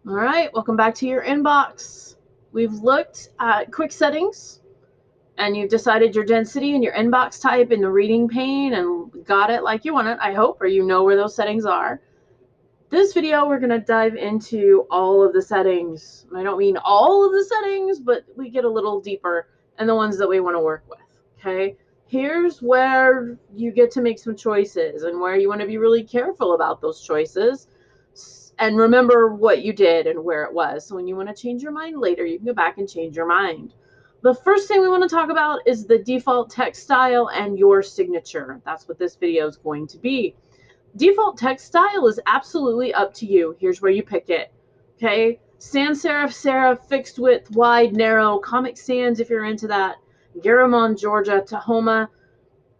All right, welcome back to your inbox. We've looked at quick settings and you've decided your density and your inbox type and the reading pane and got it like you want it, I hope, or you know where those settings are. This video, we're going to dive into all of the settings. I don't mean all of the settings, but we get a little deeper in the ones that we want to work with, okay? Here's where you get to make some choices and where you want to be really careful about those choices and remember what you did and where it was. So when you want to change your mind later, you can go back and change your mind. The first thing we want to talk about is the default text style and your signature. That's what this video is going to be. Default text style is absolutely up to you. Here's where you pick it. Okay, sans serif, fixed width, wide, narrow, Comic Sans if you're into that, Garamond, Georgia, Tahoma,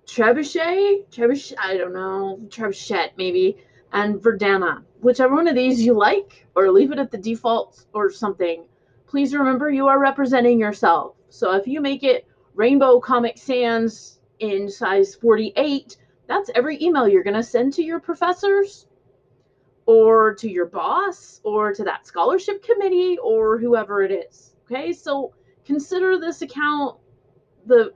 Trebuchet, I don't know, Trebuchet maybe, and Verdana. Whichever one of these you like, or leave it at the default or something. Please remember you are representing yourself. So if you make it Rainbow Comic Sans in size 48, that's every email you're going to send to your professors or to your boss or to that scholarship committee or whoever it is. Okay, so consider this account the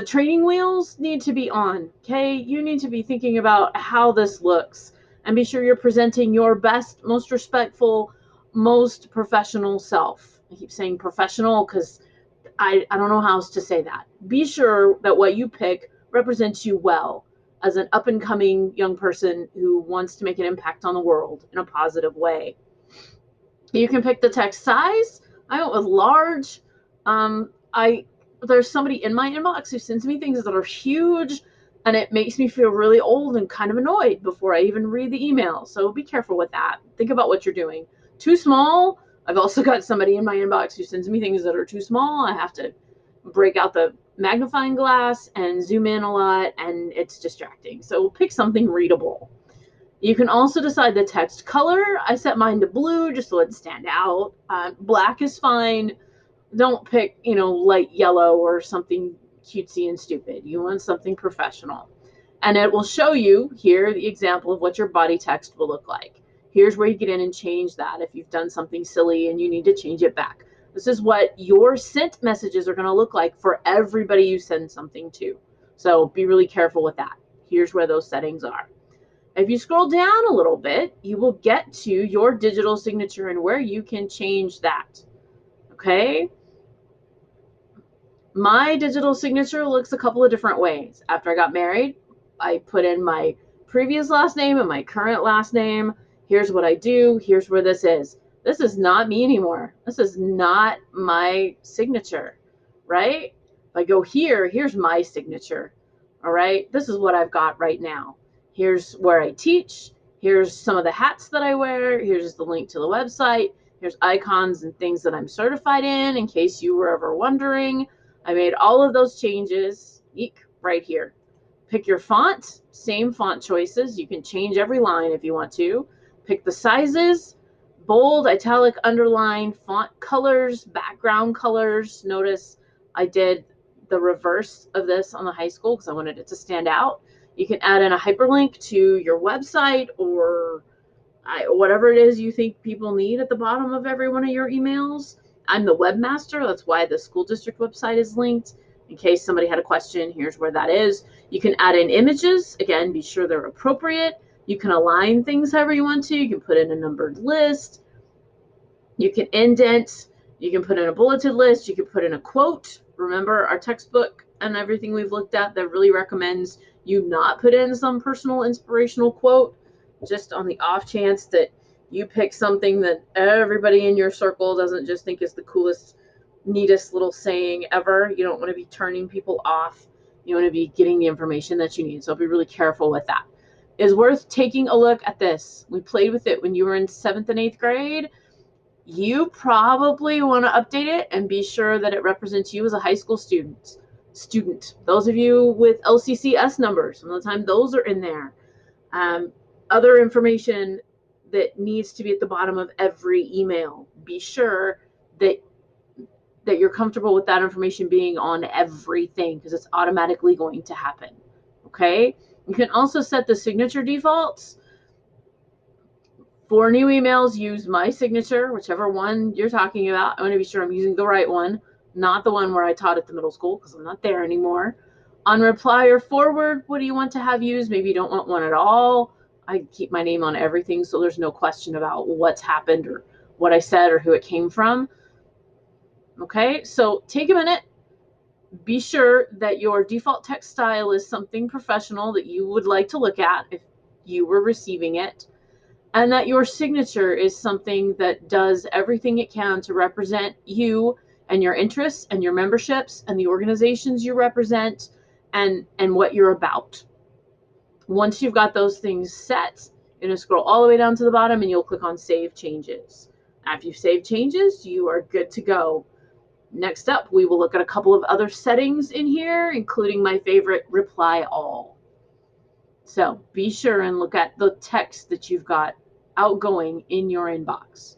training wheels need to be on. Okay, you need to be thinking about how this looks and be sure you're presenting your best, most respectful, most professional self. I keep saying professional because I don't know how else to say that. Be sure that what you pick represents you well as an up and coming young person who wants to make an impact on the world in a positive way. You can pick the text size. I went with large. I There's somebody in my inbox who sends me things that are huge, and it makes me feel really old and kind of annoyed before I even read the email. So be careful with that. Think about what you're doing. Too small. I've also got somebody in my inbox who sends me things that are too small. I have to break out the magnifying glass and zoom in a lot, and it's distracting. So pick something readable. You can also decide the text color. I set mine to blue just to let it stand out. Black is fine. Don't pick, light yellow or something cutesy and stupid. You want something professional. And it will show you here the example of what your body text will look like. Here's where you get in and change that if you've done something silly and you need to change it back. This is what your sent messages are going to look like for everybody you send something to. So be really careful with that. Here's where those settings are. If you scroll down a little bit, you will get to your digital signature and where you can change that. Okay? My digital signature looks a couple of different ways. After I got married, I put in my previous last name and my current last name. Here's what I do. Here's where this is. This is not me anymore. This is not my signature, right? If I go here, here's my signature. All right? This is what I've got right now. Here's where I teach. Here's some of the hats that I wear. Here's the link to the website. Here's icons and things that I'm certified in case you were ever wondering. I made all of those changes right here. Pick your font, same font choices. You can change every line if you want to. Pick the sizes, bold, italic, underline, font colors, background colors. Notice I did the reverse of this on the high school because I wanted it to stand out. You can add in a hyperlink to your website or whatever it is you think people need at the bottom of every one of your emails. I'm the webmaster. That's why the school district website is linked. In case somebody had a question, here's where that is. You can add in images. Again, be sure they're appropriate. You can align things however you want to. You can put in a numbered list. You can indent. You can put in a bulleted list. You can put in a quote. Remember our textbook and everything we've looked at that really recommends you not put in some personal inspirational quote, just on the off chance that you pick something that everybody in your circle doesn't just think is the coolest, neatest little saying ever. You don't want to be turning people off. You want to be getting the information that you need. So be really careful with that. It's worth taking a look at this. We played with it when you were in 7th and 8th grade. You probably want to update it and be sure that it represents you as a high school student. Those of you with LCCS numbers, some of the time those are in there. Other information that needs to be at the bottom of every email. Be sure that you're comfortable with that information being on everything because it's automatically going to happen. Okay? You can also set the signature defaults For new emails, use my signature, whichever one you're talking about. I want to be sure I'm using the right one, not the one where I taught at the middle school because I'm not there anymore. On reply or forward, what do you want to have used? Maybe you don't want one at all. I keep my name on everything so there's no question about what's happened or what I said or who it came from. Okay, so take a minute. Be sure that your default text style is something professional that you would like to look at if you were receiving it, and that your signature is something that does everything it can to represent you and your interests and your memberships and the organizations you represent and what you're about. Once you've got those things set, you're going to scroll all the way down to the bottom and you'll click on Save Changes. After you've saved changes, you are good to go. Next up, we will look at a couple of other settings in here, including my favorite, Reply All. So be sure and look at the text that you've got outgoing in your inbox.